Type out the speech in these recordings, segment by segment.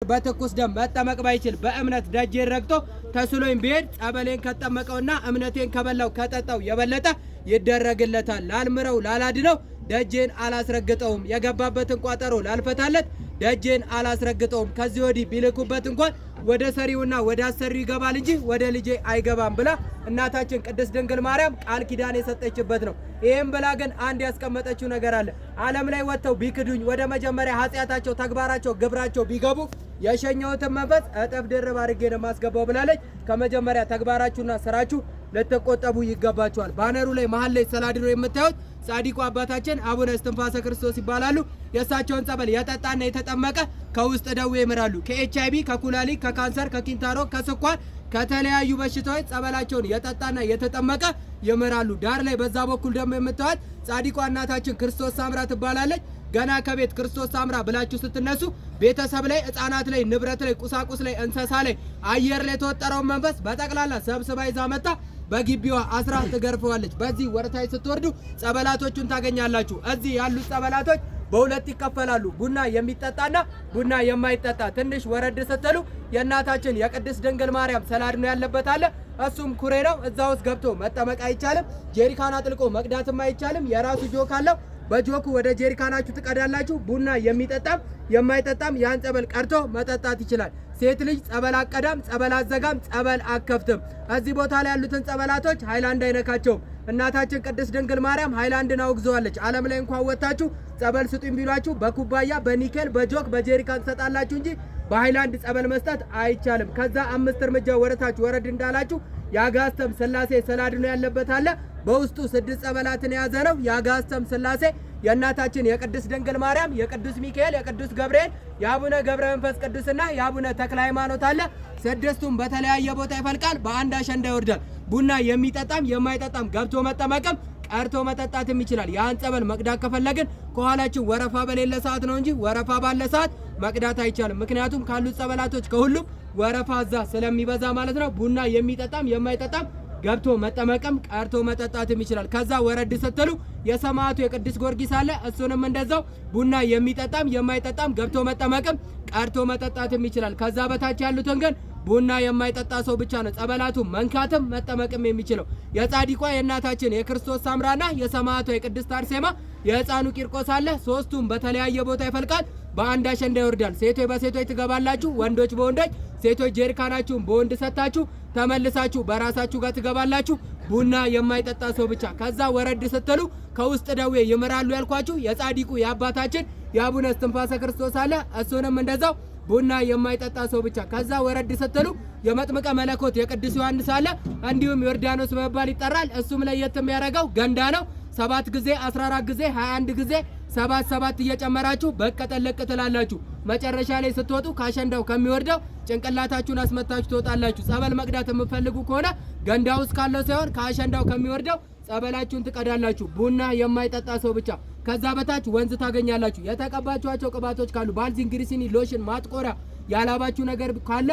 በትኩስ ደም መጠመቅ ባይችል በእምነት ደጄን ረግጦ ተስሎኝ ቢሄድ ጸበሌን ከጠመቀውና እምነቴን ከበላው ከጠጣው የበለጠ ይደረግለታል። ላልምረው ላላድነው ደጄን አላስረግጠውም። የገባበትን ቋጠሮ ላልፈታለት ደጄን አላስረግጠውም። ከዚህ ወዲህ ቢልኩበት እንኳን ወደ ሰሪውና ወደ አሰሪው ይገባል እንጂ ወደ ልጄ አይገባም ብላ እናታችን ቅድስት ድንግል ማርያም ቃል ኪዳን የሰጠችበት ነው። ይህም ብላ ግን አንድ ያስቀመጠችው ነገር አለ። ዓለም ላይ ወጥተው ቢክዱኝ ወደ መጀመሪያ ኃጢአታቸው፣ ተግባራቸው፣ ግብራቸው ቢገቡ የሸኘሁትን መንፈስ እጥፍ ድርብ አድርጌ ነው የማስገባው ብላለች። ከመጀመሪያ ተግባራችሁና ስራችሁ ልትቆጠቡ ይገባችኋል። ባነሩ ላይ መሀል ላይ ስላድሮ የምታዩት ጻዲቁ አባታችን አቡነ እስትንፋሰ ክርስቶስ ይባላሉ። የእሳቸውን ጸበል የጠጣና የተጠመቀ ከውስጥ ደዌ ይምራሉ። ከኤችአይቪ፣ ከኩላሊት፣ ከካንሰር፣ ከኪንታሮ፣ ከስኳር፣ ከተለያዩ በሽታዎች ጸበላቸውን የጠጣና የተጠመቀ ይምራሉ። ዳር ላይ በዛ በኩል ደግሞ የምታዩት ጻዲቋ እናታችን ክርስቶስ ሳምራ ትባላለች። ገና ከቤት ክርስቶስ ሳምራ ብላችሁ ስትነሱ ቤተሰብ ላይ፣ ሕፃናት ላይ፣ ንብረት ላይ፣ ቁሳቁስ ላይ፣ እንስሳ ላይ፣ አየር ላይ የተወጠረውን መንፈስ በጠቅላላ ሰብስባ ይዛ መጣ በግቢዋ አስራ ትገርፈዋለች። በዚህ ወርታይ ስትወርዱ ጸበላቶቹን ታገኛላችሁ። እዚህ ያሉት ጸበላቶች በሁለት ይከፈላሉ። ቡና የሚጠጣና ቡና የማይጠጣ። ትንሽ ወረድ ስትሉ የእናታችን የቅድስት ድንግል ማርያም ሰላድኖ ያለበት አለ። እሱም ኩሬ ነው። እዛ ውስጥ ገብቶ መጠመቅ አይቻልም። ጄሪካን አጥልቆ መቅዳትም አይቻልም። የራሱ ጆክ አለው። በጆኩ ወደ ጄሪካናችሁ ትቀዳላችሁ። ቡና የሚጠጣም የማይጠጣም ያን ጸበል ቀድቶ መጠጣት ይችላል። ሴት ልጅ ጸበል አቀዳም፣ ጸበል አዘጋም፣ ጸበል አከፍትም። እዚህ ቦታ ላይ ያሉትን ጸበላቶች ሃይላንድ አይነካቸውም። እናታችን ቅድስት ድንግል ማርያም ሃይላንድን አውግዘዋለች። ዓለም ላይ እንኳን ወጣችሁ ጸበል ስጡኝ ቢሏችሁ በኩባያ፣ በኒኬል፣ በጆክ፣ በጄሪካን ትሰጣላችሁ እንጂ በሃይላንድ ጸበል መስጠት አይቻልም። ከዛ 5 እርምጃ ወረታችሁ ወረድ እንዳላችሁ የአጋስተም ሥላሴ ሰላድኖ ያለበት አለ። በውስጡ 6 ጸበላትን የያዘ ነው። የአጋስተም ሥላሴ የእናታችን የቅድስት ድንግል ማርያም፣ የቅዱስ ሚካኤል፣ የቅዱስ ገብርኤል፣ የአቡነ ገብረ መንፈስ ቅዱስና የአቡነ ተክለ ሃይማኖት አለ። 6ቱም በተለያየ ቦታ ይፈልቃል። በአንድ አሸንዳ ይወርዳል። ቡና የሚጠጣም የማይጠጣም ገብቶ መጠመቅም ቀርቶ መጠጣትም ይችላል። ያን ጸበል መቅዳት ከፈለግን ከኋላችን ወረፋ በሌለ ሰዓት ነው እንጂ ወረፋ ባለ ሰዓት መቅዳት አይቻልም። ምክንያቱም ካሉት ጸበላቶች ከሁሉም ወረፋ እዛ ስለሚበዛ ማለት ነው። ቡና የሚጠጣም የማይጠጣም ገብቶ መጠመቅም ቀርቶ መጠጣትም ይችላል። ከዛ ወረድ ስትሉ የሰማዕቱ የቅዱስ ጊዮርጊስ አለ። እሱንም እንደዛው ቡና የሚጠጣም የማይጠጣም ገብቶ መጠመቅም ቀርቶ መጠጣትም ይችላል። ከዛ በታች ያሉትን ግን ቡና የማይጠጣ ሰው ብቻ ነው ጸበላቱ መንካትም መጠመቅም የሚችለው። የጻዲቋ የእናታችን የክርስቶስ ሳምራና የሰማዕቷ የቅድስት አርሴማ የሕፃኑ ቂርቆስ አለ። 3ቱም በተለያየ ቦታ ይፈልቃል። በአንድ አሸንዳ ይወርዳል። ሴቶች በሴቶች ትገባላችሁ፣ ወንዶች በወንዶች። ሴቶች ጄሪካናችሁን በወንድ ሰታችሁ ተመልሳችሁ በራሳችሁ ጋር ትገባላችሁ። ቡና የማይጠጣ ሰው ብቻ። ከዛ ወረድ ስትሉ ከውስጥ ደዌ ይምራሉ ያልኳችሁ የጻዲቁ የአባታችን የአቡነ እስትንፋሰ ክርስቶስ አለ። እሱንም እንደዛው ቡና የማይጠጣ ሰው ብቻ። ከዛ ወረድ ስትሉ የመጥምቀ መለኮት የቅዱስ ዮሐንስ አለ። እንዲሁም ዮርዳኖስ በመባል ይጠራል። እሱም ለየት የሚያደርገው ገንዳ ነው። 7 ጊዜ 14 ጊዜ 21 ጊዜ 7 እየጨመራችሁ በቀጠለቅ ትላላችሁ። መጨረሻ ላይ ስትወጡ ካሸንዳው ከሚወርደው ጭንቅላታችሁን አስመታችሁ ትወጣላችሁ። ጸበል መቅዳት የምትፈልጉ ከሆነ ገንዳ ውስጥ ካለው ሳይሆን ካሸንዳው ከሚወርደው ጸበላችሁን ትቀዳላችሁ። ቡና የማይጠጣ ሰው ብቻ። ከዛ በታች ወንዝ ታገኛላችሁ። የተቀባችኋቸው ቅባቶች ካሉ ባልዚን፣ ግሪሲኒ፣ ሎሽን፣ ማጥቆሪያ ያላባችሁ ነገር ካለ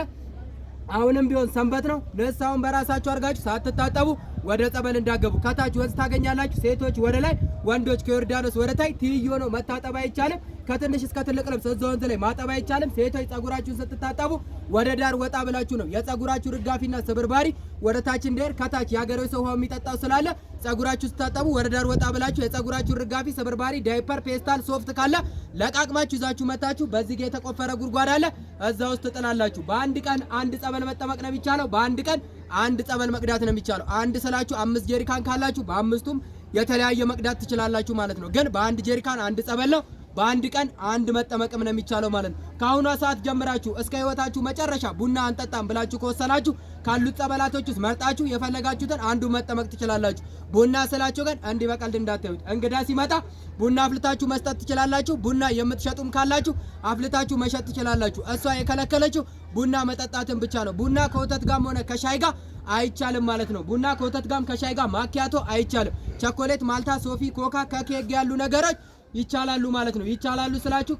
አሁንም ቢሆን ሰንበት ነው። ንስሐውን በራሳችሁ አድርጋችሁ ሳትታጠቡ ወደ ጸበል እንዳገቡ። ከታች ወንዝ ታገኛላችሁ። ሴቶች ወደ ላይ፣ ወንዶች ከዮርዳኖስ ወደ ታይ። ትይዩ ነው። መታጠብ አይቻልም። ከትንሽ እስከ ትልቅ ልብስ እዛ ወንዝ ላይ ማጠብ አይቻልም። ሴቶች ጸጉራችሁን ስትታጠቡ ወደ ዳር ወጣ ብላችሁ ነው። የጸጉራችሁ ርጋፊና ስብርባሪ ወደ ታች እንዲሄድ ከታች የሀገሬው ሰው ውሃ የሚጠጣው ስላለ ጸጉራችሁ ስታጠቡ ወደ ዳር ወጣ ብላችሁ የጸጉራችሁ ርጋፊ፣ ስብርባሪ፣ ዳይፐር፣ ፔስታል፣ ሶፍት ካለ ለቃቅማችሁ ይዛችሁ መታችሁ በዚህ የተቆፈረ ጉድጓድ አለ። እዛ ውስጥ ትጥላላችሁ። በአንድ ቀን አንድ ጸበል መጠመቅ ነው የሚቻለው። በአንድ ቀን አንድ ጸበል መቅዳት ነው የሚቻለው። አንድ ስላችሁ 5 ጄሪካን ካላችሁ በ5ቱም የተለያየ መቅዳት ትችላላችሁ ማለት ነው። ግን በአንድ ጄሪካን አንድ ጸበል ነው። በአንድ ቀን አንድ መጠመቅም ነው የሚቻለው ማለት ነው። ከአሁኗ ሰዓት ጀምራችሁ እስከ ህይወታችሁ መጨረሻ ቡና አንጠጣም ብላችሁ ከወሰናችሁ ካሉት ጸበላቶች ውስጥ መርጣችሁ የፈለጋችሁትን አንዱ መጠመቅ ትችላላችሁ። ቡና ስላችሁ ግን እንዲህ በቀልድ እንዳታዩት። እንግዳ ሲመጣ ቡና አፍልታችሁ መስጠት ትችላላችሁ። ቡና የምትሸጡም ካላችሁ አፍልታችሁ መሸጥ ትችላላችሁ። እሷ የከለከለችው ቡና መጠጣትን ብቻ ነው። ቡና ከወተት ጋርም ሆነ ከሻይ ጋር አይቻልም ማለት ነው። ቡና ከወተት ጋርም ከሻይ ጋር ማኪያቶ አይቻልም። ቸኮሌት፣ ማልታ፣ ሶፊ፣ ኮካ፣ ከኬክ ያሉ ነገሮች ይቻላሉ ማለት ነው። ይቻላሉ ስላችሁ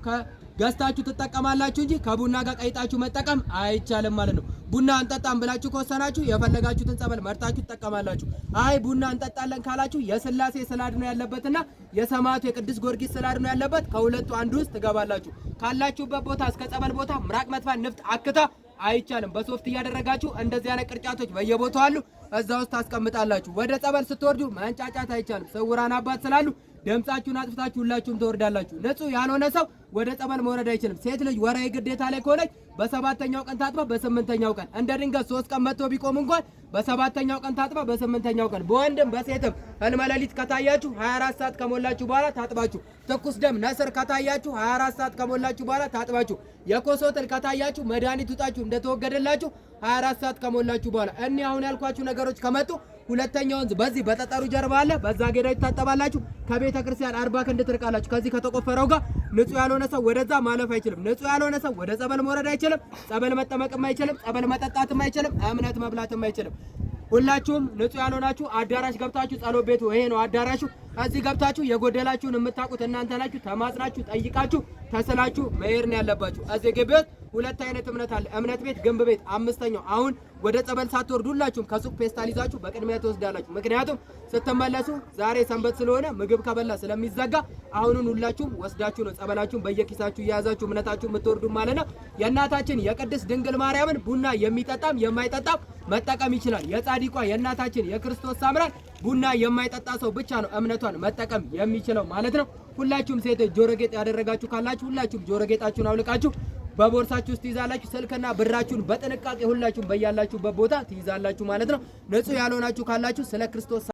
ገዝታችሁ ትጠቀማላችሁ እንጂ ከቡና ጋር ቀይጣችሁ መጠቀም አይቻልም ማለት ነው። ቡና እንጠጣም ብላችሁ ከወሰናችሁ የፈለጋችሁትን ጸበል መርጣችሁ ትጠቀማላችሁ። አይ ቡና እንጠጣለን ካላችሁ የስላሴ ስላድ ነው ያለበትና የሰማዕቱ የቅዱስ ጊዮርጊስ ስላድ ነው ያለበት ከሁለቱ አንዱ ውስጥ ትገባላችሁ። ካላችሁበት ቦታ እስከ ጸበል ቦታ ምራቅ መጥፋት ንፍጥ አክታ አይቻልም። በሶፍት እያደረጋችሁ እንደዚህ አይነት ቅርጫቶች በየቦታው አሉ፣ እዛ ውስጥ ታስቀምጣላችሁ። ወደ ጸበል ስትወርዱ መንጫጫት አይቻልም። ስውራን አባት ስላሉ ድምጻችሁን አጥፍታችሁ ሁላችሁም ትወርዳላችሁ። ንጹህ ያልሆነ ሰው ወደ ጸበል መውረድ አይችልም። ሴት ልጅ ወራዊ ግዴታ ላይ ከሆነች በሰባተኛው ቀን ታጥባ በስምንተኛው ቀን እንደ ድንገት 3 ቀን መጥቶ ቢቆም እንኳን በሰባተኛው ቀን ታጥባ በስምንተኛው ቀን በወንድም በሴትም ህልመ ሌሊት ከታያችሁ 24 ሰዓት ከሞላችሁ በኋላ ታጥባችሁ፣ ትኩስ ደም ነስር ከታያችሁ 24 ሰዓት ከሞላችሁ በኋላ ታጥባችሁ፣ የኮሶ ትል ከታያችሁ መድኃኒት ውጣችሁ እንደተወገደላችሁ 24 ሰዓት ከሞላችሁ በኋላ እኔ አሁን ያልኳችሁ ነገሮች ከመጡ ሁለተኛው ወንዝ በዚህ በጠጠሩ ጀርባ አለ። በዛ ጌዳ ይታጠባላችሁ። ከቤተ ክርስቲያን 40 ክንድ ትርቃላችሁ። ከዚህ ከተቆፈረው ጋር ንጹህ ያልሆነ ሰው ወደዛ ማለፍ አይችልም። ንጹህ ያልሆነ ሰው ወደ ጸበል መውረድ አይችልም። ጸበል መጠመቅም አይችልም። ጸበል መጠጣትም አይችልም። እምነት መብላትም አይችልም። ሁላችሁም ንጹህ ያልሆናችሁ አዳራሽ ገብታችሁ ጸሎት ቤቱ ይሄ ነው አዳራሹ። እዚህ ገብታችሁ የጎደላችሁን የምታውቁት እናንተ ናችሁ። ተማጽናችሁ ጠይቃችሁ ተስላችሁ መሄድ ነው ያለባችሁ። እዚህ ግቢ ውስጥ ሁለት አይነት እምነት አለ። እምነት ቤት፣ ግንብ ቤት። አምስተኛው አሁን ወደ ጸበል ሳትወርዱ ሁላችሁም ከሱቅ ፔስታል ይዛችሁ በቅድሚያ ትወስዳላችሁ። ምክንያቱም ስትመለሱ ዛሬ ሰንበት ስለሆነ ምግብ ከበላ ስለሚዘጋ አሁኑን ሁላችሁም ወስዳችሁ ነው ጸበላችሁን በየኪሳችሁ እየያዛችሁ እምነታችሁ የምትወርዱ ማለት ነው። የእናታችን የቅድስት ድንግል ማርያምን ቡና የሚጠጣም የማይጠጣም መጠቀም ይችላል። የጻድቋ የእናታችን የክርስቶስ ሳምራን ቡና የማይጠጣ ሰው ብቻ ነው እምነቷን መጠቀም የሚችለው ማለት ነው። ሁላችሁም ሴቶች ጆሮ ጌጥ ያደረጋችሁ ካላችሁ ሁላችሁም ጆሮ ጌጣችሁን አውልቃችሁ በቦርሳችሁ ውስጥ ትይዛላችሁ። ስልክና ብራችሁን በጥንቃቄ ሁላችሁም በያላችሁበት ቦታ ትይዛላችሁ ማለት ነው። ንጹህ ያልሆናችሁ ካላችሁ ስለ ክርስቶስ